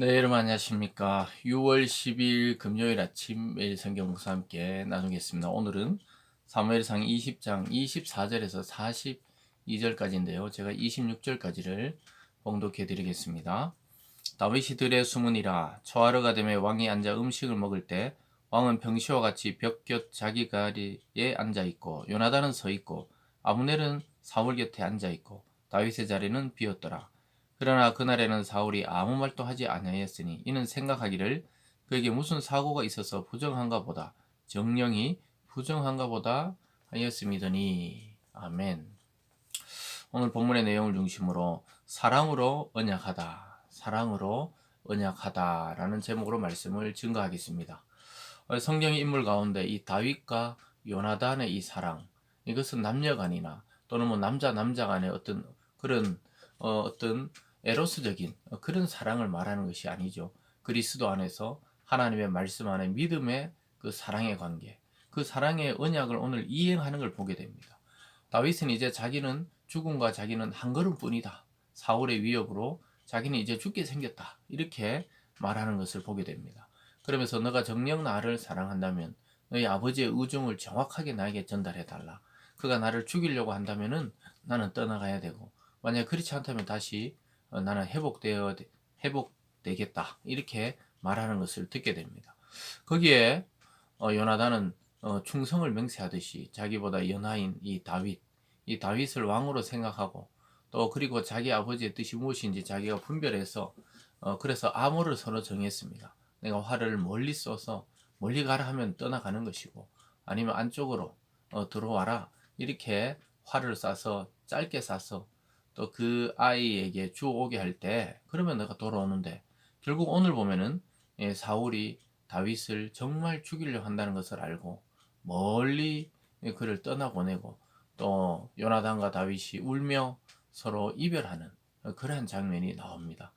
네, 여러분 안녕하십니까. 6월 10일 금요일 아침 매일 성경 묵상 함께 나누겠습니다. 오늘은 사무엘상 20장 24절에서 42절까지인데요. 제가 26절까지를 봉독해 드리겠습니다. 다윗이 들에 숨으니라. 초하루 가되매 왕이 앉아 음식을 먹을 때 왕은 평시와 같이 벽 곁 자기 자리에 앉아 있고 요나단은 서 있고 아브넬은 사울 곁에 앉아 있고 다윗의 자리는 비었더라. 그러나 그날에는 사울이 아무 말도 하지 아니하였으니 이는 생각하기를 그에게 무슨 사고가 있어서 부정한가 보다 정령이 부정한가 보다 하였음이더니. 아멘. 오늘 본문의 내용을 중심으로 사랑으로 언약하다, 사랑으로 언약하다라는 제목으로 말씀을 증거하겠습니다. 성경의 인물 가운데 이 다윗과 요나단의 이 사랑, 이것은 남녀간이나 또는 뭐 남자 간의 어떤 그런 어떤 에로스적인 그런 사랑을 말하는 것이 아니죠. 그리스도 안에서 하나님의 말씀 안에 믿음의 그 사랑의 관계, 그 사랑의 언약을 오늘 이행하는 걸 보게 됩니다. 다윗은 이제 자기는 죽음과 자기는 한 걸음뿐이다. 사울의 위협으로 자기는 이제 죽게 생겼다. 이렇게 말하는 것을 보게 됩니다. 그러면서 너가 정녕 나를 사랑한다면 너희 아버지의 의중을 정확하게 나에게 전달해 달라. 그가 나를 죽이려고 한다면은 나는 떠나가야 되고 만약 그렇지 않다면 다시 나는 회복되겠다. 이렇게 말하는 것을 듣게 됩니다. 거기에 요나단은 충성을 맹세하듯이 자기보다 연하인 이 다윗을 왕으로 생각하고 또 그리고 자기 아버지의 뜻이 무엇인지 자기가 분별해서 그래서 암호를 서로 정했습니다. 내가 활을 멀리 쏘서 멀리 가라 하면 떠나가는 것이고 아니면 안쪽으로 들어와라 이렇게 활을 쏴서 짧게 쏴서 또 그 아이에게 주오게 할 때 그러면 내가 돌아오는데 결국 오늘 보면은 사울이 다윗을 정말 죽이려 한다는 것을 알고 멀리 그를 떠나보내고 또 요나단과 다윗이 울며 서로 이별하는 그러한 장면이 나옵니다.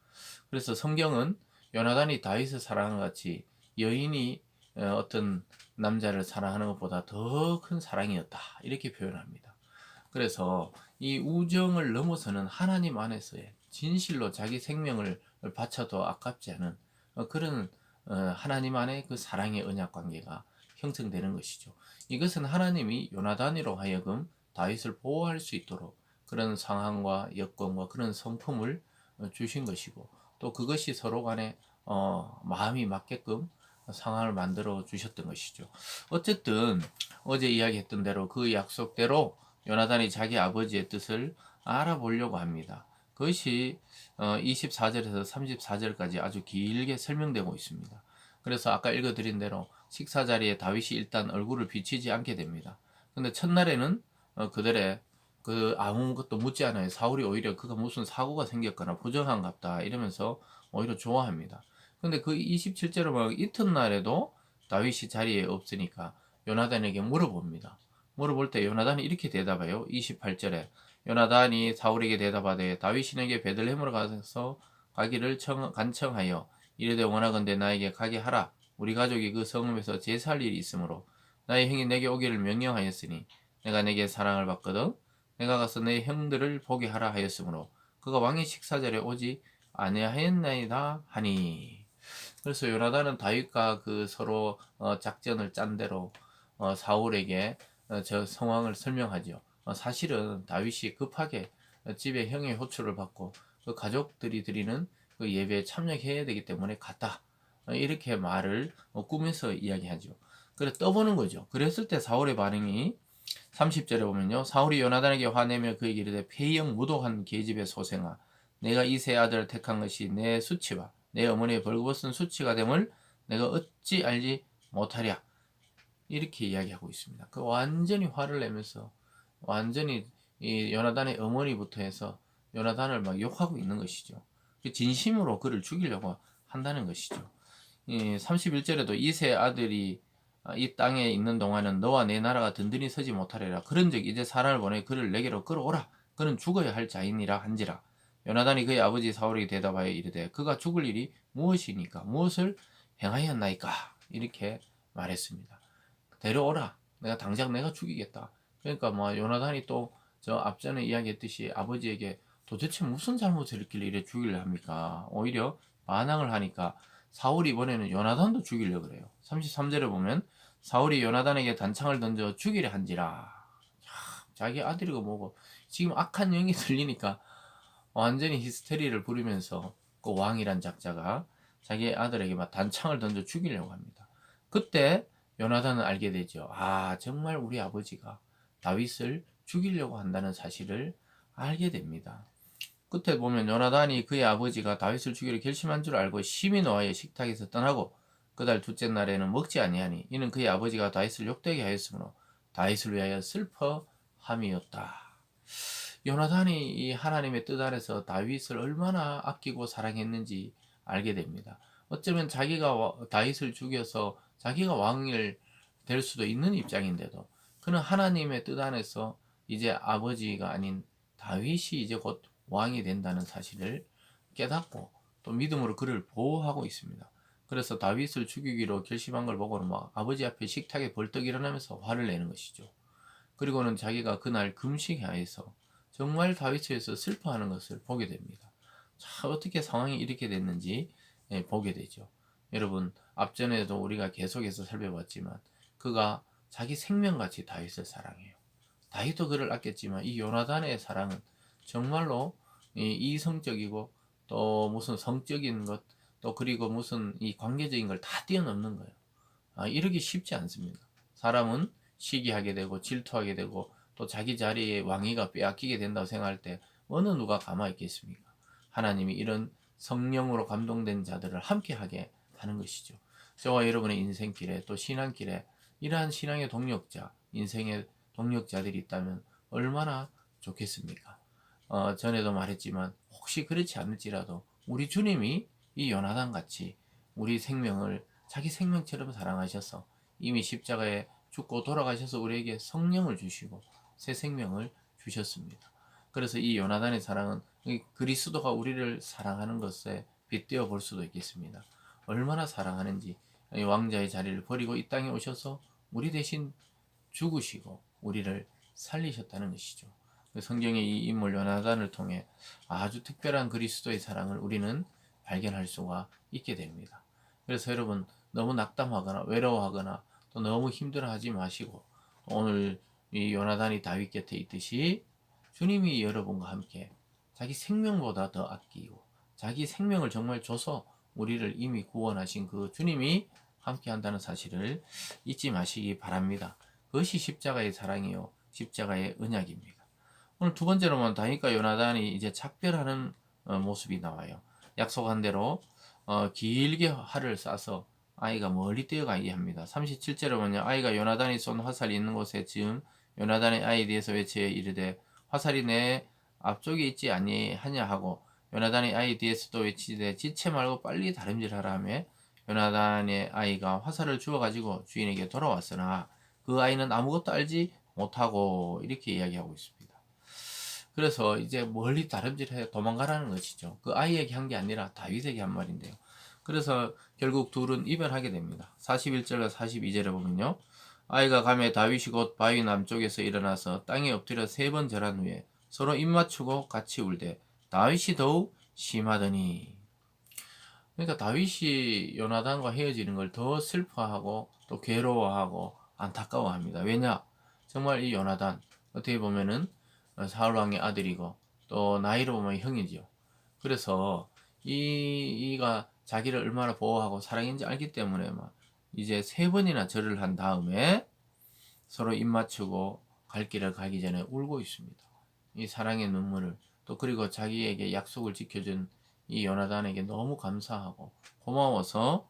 그래서 성경은 요나단이 다윗을 사랑한 것 같이 여인이 어떤 남자를 사랑하는 것보다 더 큰 사랑이었다 이렇게 표현합니다. 그래서 이 우정을 넘어서는 하나님 안에서의 진실로 자기 생명을 바쳐도 아깝지 않은 그런 하나님 안의 그 사랑의 언약 관계가 형성되는 것이죠. 이것은 하나님이 요나단으로 하여금 다윗을 보호할 수 있도록 그런 상황과 여건과 그런 성품을 주신 것이고 또 그것이 서로 간에 마음이 맞게끔 상황을 만들어 주셨던 것이죠. 어쨌든 어제 이야기했던 대로 그 약속대로 요나단이 자기 아버지의 뜻을 알아보려고 합니다. 그것이 24절에서 34절까지 아주 길게 설명되고 있습니다. 그래서 아까 읽어드린 대로 식사 자리에 다윗이 일단 얼굴을 비치지 않게 됩니다. 근데 첫날에는 그들의 그 아무것도 묻지 않아요. 사울이 오히려 그가 무슨 사고가 생겼거나 부정한갑다 이러면서 오히려 좋아합니다. 근데 그 27절을 보면 이튿날에도 다윗이 자리에 없으니까 요나단에게 물어봅니다. 물어볼 때 요나단이 이렇게 대답해요. 28절에 요나단이 사울에게 대답하되 다윗이 내게 베들레헴으로 가서 가기를 간청하여 이르되 원하건대 나에게 가게 하라. 우리 가족이 그 성읍에서 제사할 일이 있으므로 나의 형이 내게 오기를 명령하였으니 내가 내게 사랑을 받거든 내가 가서 내 형들을 보게 하라 하였으므로 그가 왕의 식사자리에 오지 아니하였나이다 하니. 그래서 요나단은 다윗과 그 서로 작전을 짠 대로 사울에게 저 상황을 설명하죠. 사실은 다윗이 급하게 집에 형의 호출을 받고 그 가족들이 드리는 그 예배에 참여해야 되기 때문에 갔다. 이렇게 말을 꾸며서 이야기하죠. 그래 떠보는 거죠. 그랬을 때 사울의 반응이 30절에 보면요. 사울이 요나단에게 화내며 그에게 이르되 폐영 무도한 계집의 소생아 내가 이 세 아들을 택한 것이 내 수치와 내 어머니의 벌거벗은 수치가 됨을 내가 어찌 알지 못하랴. 이렇게 이야기하고 있습니다. 그 완전히 화를 내면서 완전히 이 요나단의 어머니부터 해서 요나단을 막 욕하고 있는 것이죠. 그 진심으로 그를 죽이려고 한다는 것이죠. 31절에도 이 세 아들이 이 땅에 있는 동안은 너와 내 나라가 든든히 서지 못하리라. 그런즉 이제 사람을 보내 그를 내게로 끌어오라. 그는 죽어야 할 자인이라 한지라. 요나단이 그의 아버지 사울에게 대답하여 이르되 그가 죽을 일이 무엇이니까 무엇을 행하였나이까 이렇게 말했습니다. 데려오라. 내가 당장 내가 죽이겠다. 그러니까 뭐 요나단이 또 저 앞전에 이야기했듯이 아버지에게 도대체 무슨 잘못을 했길래 이래 죽이려 합니까? 오히려 반항을 하니까 사울이 이번에는 요나단도 죽이려고 그래요. 33절에 보면 사울이 요나단에게 단창을 던져 죽이려 한지라. 자기 아들이고 뭐고 지금 악한 영이 들리니까 완전히 히스테리를 부리면서 그 왕이란 작자가 자기 아들에게 막 단창을 던져 죽이려고 합니다. 그때 요나단은 알게 되죠. 아, 정말 우리 아버지가 다윗을 죽이려고 한다는 사실을 알게 됩니다. 끝에 보면 요나단이 그의 아버지가 다윗을 죽이려 결심한 줄 알고 심히 노하여 식탁에서 떠나고 그달 둘째 날에는 먹지 아니하니 이는 그의 아버지가 다윗을 욕되게 하였으므로 다윗을 위하여 슬퍼함이었다. 요나단이 이 하나님의 뜻 아래서 다윗을 얼마나 아끼고 사랑했는지 알게 됩니다. 어쩌면 자기가 다윗을 죽여서 자기가 왕을 될 수도 있는 입장인데도 그는 하나님의 뜻 안에서 이제 아버지가 아닌 다윗이 이제 곧 왕이 된다는 사실을 깨닫고 또 믿음으로 그를 보호하고 있습니다. 그래서 다윗을 죽이기로 결심한 걸 보고는 막 아버지 앞에 식탁에 벌떡 일어나면서 화를 내는 것이죠. 그리고는 자기가 그날 금식하여서 정말 다윗에 서 슬퍼하는 것을 보게 됩니다. 자, 어떻게 상황이 이렇게 됐는지 보게 되죠. 여러분, 앞전에도 우리가 계속해서 살펴봤지만 그가 자기 생명같이 다윗을 사랑해요. 다윗도 그를 아꼈지만 이 요나단의 사랑은 정말로 이성적이고 또 무슨 성적인 것, 또 그리고 무슨 이 관계적인 걸 다 뛰어넘는 거예요. 이러기 쉽지 않습니다. 사람은 시기하게 되고 질투하게 되고 또 자기 자리에 왕위가 빼앗기게 된다고 생각할 때 어느 누가 가만히 있겠습니까? 하나님이 이런 성령으로 감동된 자들을 함께하게 하는 것이죠. 저와 여러분의 인생길에 또 신앙길에 이러한 신앙의 동력자, 인생의 동력자들이 있다면 얼마나 좋겠습니까? 전에도 말했지만 혹시 그렇지 않을지라도 우리 주님이 이 요나단 같이 우리 생명을 자기 생명처럼 사랑하셔서 이미 십자가에 죽고 돌아가셔서 우리에게 성령을 주시고 새 생명을 주셨습니다. 그래서 이 요나단의 사랑은 그리스도가 우리를 사랑하는 것에 빗대어 볼 수도 있겠습니다. 얼마나 사랑하는지 왕자의 자리를 버리고 이 땅에 오셔서 우리 대신 죽으시고 우리를 살리셨다는 것이죠. 성경의 이 인물 요나단을 통해 아주 특별한 그리스도의 사랑을 우리는 발견할 수가 있게 됩니다. 그래서 여러분 너무 낙담하거나 외로워하거나 또 너무 힘들어하지 마시고 오늘 이 요나단이 다윗 곁에 있듯이 주님이 여러분과 함께 자기 생명보다 더 아끼고 자기 생명을 정말 줘서 우리를 이미 구원하신 그 주님이 함께 한다는 사실을 잊지 마시기 바랍니다. 그것이 십자가의 사랑이요 십자가의 언약입니다. 오늘 두 번째로는 다윗과 요나단이 이제 작별하는 모습이 나와요. 약속한 대로 길게 활을 쏴서 아이가 멀리 뛰어가게 합니다. 37절에 보면 아이가 요나단이 쏜 화살이 있는 곳에 즈음 요나단의 아이에 대해서 외쳐 이르되 화살이 내 앞쪽에 있지 아니하냐 하고 요나단의 아이 뒤에서도 외치되 지체 말고 빨리 다름질하라 하며 요나단의 아이가 화살을 주워 가지고 주인에게 돌아왔으나 그 아이는 아무것도 알지 못하고 이렇게 이야기하고 있습니다. 그래서 이제 멀리 다름질해 도망가라는 것이죠. 그 아이에게 한 게 아니라 다윗에게 한 말인데요. 그래서 결국 둘은 이별하게 됩니다. 41절과 42절에 보면요. 아이가 가매 다윗이 곧 바위 남쪽에서 일어나서 땅에 엎드려 3번 절한 후에 서로 입맞추고 같이 울되 다윗이 더욱 심하더니. 그러니까 다윗이 요나단과 헤어지는 걸 더 슬퍼하고 또 괴로워하고 안타까워합니다. 왜냐? 정말 이 요나단 어떻게 보면은 사울 왕의 아들이고 또 나이로 보면 형이지요. 그래서 이가 자기를 얼마나 보호하고 사랑했는지 알기 때문에 막 이제 3번이나 절을 한 다음에 서로 입맞추고 갈 길을 가기 전에 울고 있습니다. 이 사랑의 눈물을 또 그리고 자기에게 약속을 지켜준 이 요나단에게 너무 감사하고 고마워서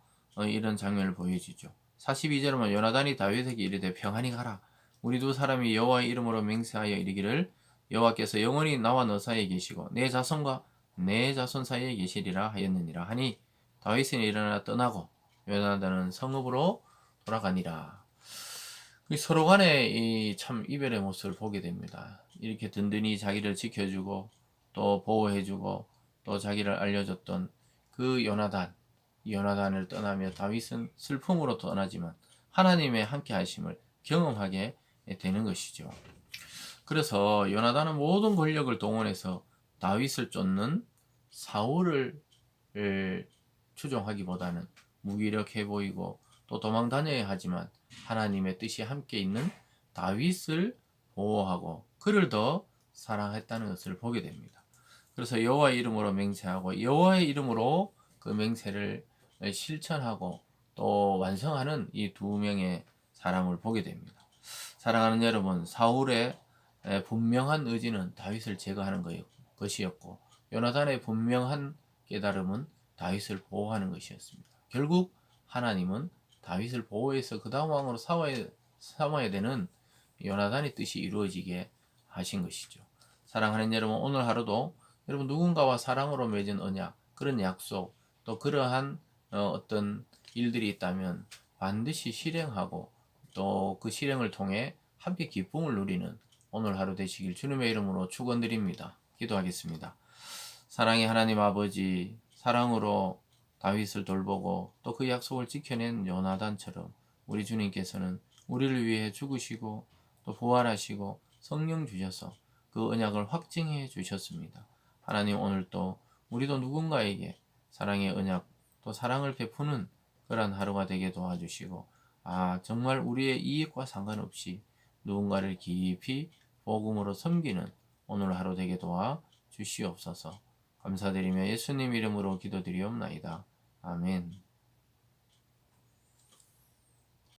이런 장면을 보여주죠. 42절에 보면 요나단이 다윗에게 이르되 평안히 가라. 우리 두 사람이 여호와의 이름으로 맹세하여 이르기를 여호와께서 영원히 나와 너 사이에 계시고 내 자손과 내 자손 사이에 계시리라 하였느니라 하니 다윗은 일어나 떠나고 요나단은 성읍으로 돌아가니라. 서로 간에 이 참 이별의 모습을 보게 됩니다. 이렇게 든든히 자기를 지켜주고 또 보호해주고 또 자기를 알려줬던 그 요나단을 떠나며 다윗은 슬픔으로 떠나지만 하나님의 함께 하심을 경험하게 되는 것이죠. 그래서 요나단은 모든 권력을 동원해서 다윗을 쫓는 사울을 추종하기보다는 무기력해 보이고 또 도망 다녀야 하지만 하나님의 뜻이 함께 있는 다윗을 보호하고 그를 더 사랑했다는 것을 보게 됩니다. 그래서 여호와의 이름으로 맹세하고 여호와의 이름으로 그 맹세를 실천하고 또 완성하는 이 두 명의 사람을 보게 됩니다. 사랑하는 여러분, 사울의 분명한 의지는 다윗을 제거하는 것이었고 요나단의 분명한 깨달음은 다윗을 보호하는 것이었습니다. 결국 하나님은 다윗을 보호해서 그 다음 왕으로 삼아야 되는 요나단의 뜻이 이루어지게 하신 것이죠. 사랑하는 여러분, 오늘 하루도 여러분 누군가와 사랑으로 맺은 언약, 그런 약속, 또 그러한 어떤 일들이 있다면 반드시 실행하고 또 그 실행을 통해 함께 기쁨을 누리는 오늘 하루 되시길 주님의 이름으로 축원드립니다. 기도하겠습니다. 사랑의 하나님 아버지, 사랑으로 다윗을 돌보고 또 그 약속을 지켜낸 요나단처럼 우리 주님께서는 우리를 위해 죽으시고 또 부활하시고 성령 주셔서 그 언약을 확증해 주셨습니다. 하나님, 오늘 또 우리도 누군가에게 사랑의 언약 또 사랑을 베푸는 그러한 하루가 되게 도와주시고 정말 우리의 이익과 상관없이 누군가를 깊이 복음으로 섬기는 오늘 하루 되게 도와 주시옵소서. 감사드리며 예수님 이름으로 기도드리옵나이다. 아멘.